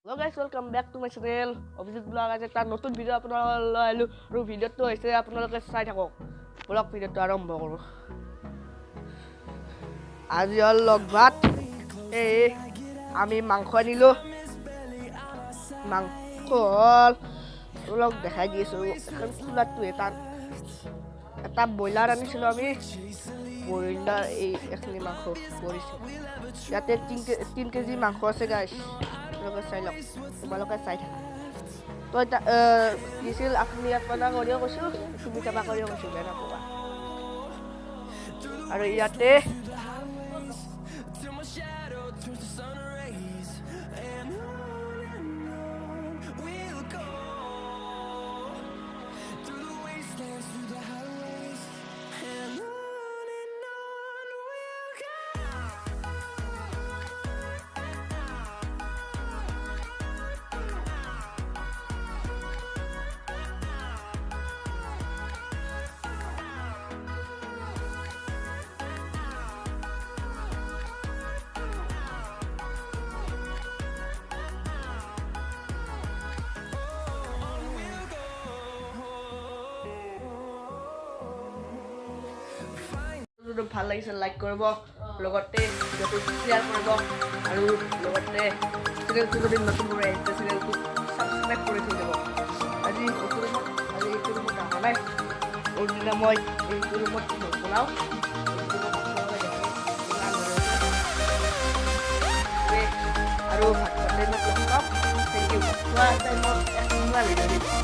Hello guys, welcome back to my channel. Abhijit blog আজি এটা নতুন ভিডিঅ' আপোনালোকলৈ আহিলোঁ আৰু ভিডিঅ'টো হৈছে আপোনালোকে চাই থাকক। ব্লগ ভিডিঅ'টো আৰম্ভ কৰোঁ। আজি হ'ল লগ ভাত। আমি মাংস আনিলোঁ। মাংস হ'ল অলপ দেখাই দি আছোঁ। এখন খোলাটো এটা ব্ৰইলাৰ আনিছিলোঁ আমি। ব্ৰইলাৰ এইখিনি মাংস কৰিছোঁ। ইয়াতে 3 কেজি মাংস আছে গাইছ। তোমালোকে চাই থাকা তো এটা দিছিল আপুনি ইয়াত পনা কৰিও কৈছোঁ তুমি চাবা কৰিও কৈছোঁ বেয়া নাপাবা আৰু ইয়াতে ভাল লাগিছে লাইক কৰিব লগতে ভিডিঅ'টো শ্বেয়াৰ কৰিব আৰু লগতে চেনেলটো যদি নতুন কৰি আহিছে চেনেলটো ছাবস্ক্ৰাইব কৰি থৈ যাব আজি এইটো ৰুমত অহা নাই দিনা মই এইটো ৰুমত বনাওঁ আৰু ভাত টাইমত লগ পাম থেংক ইউ ভিডিঅ'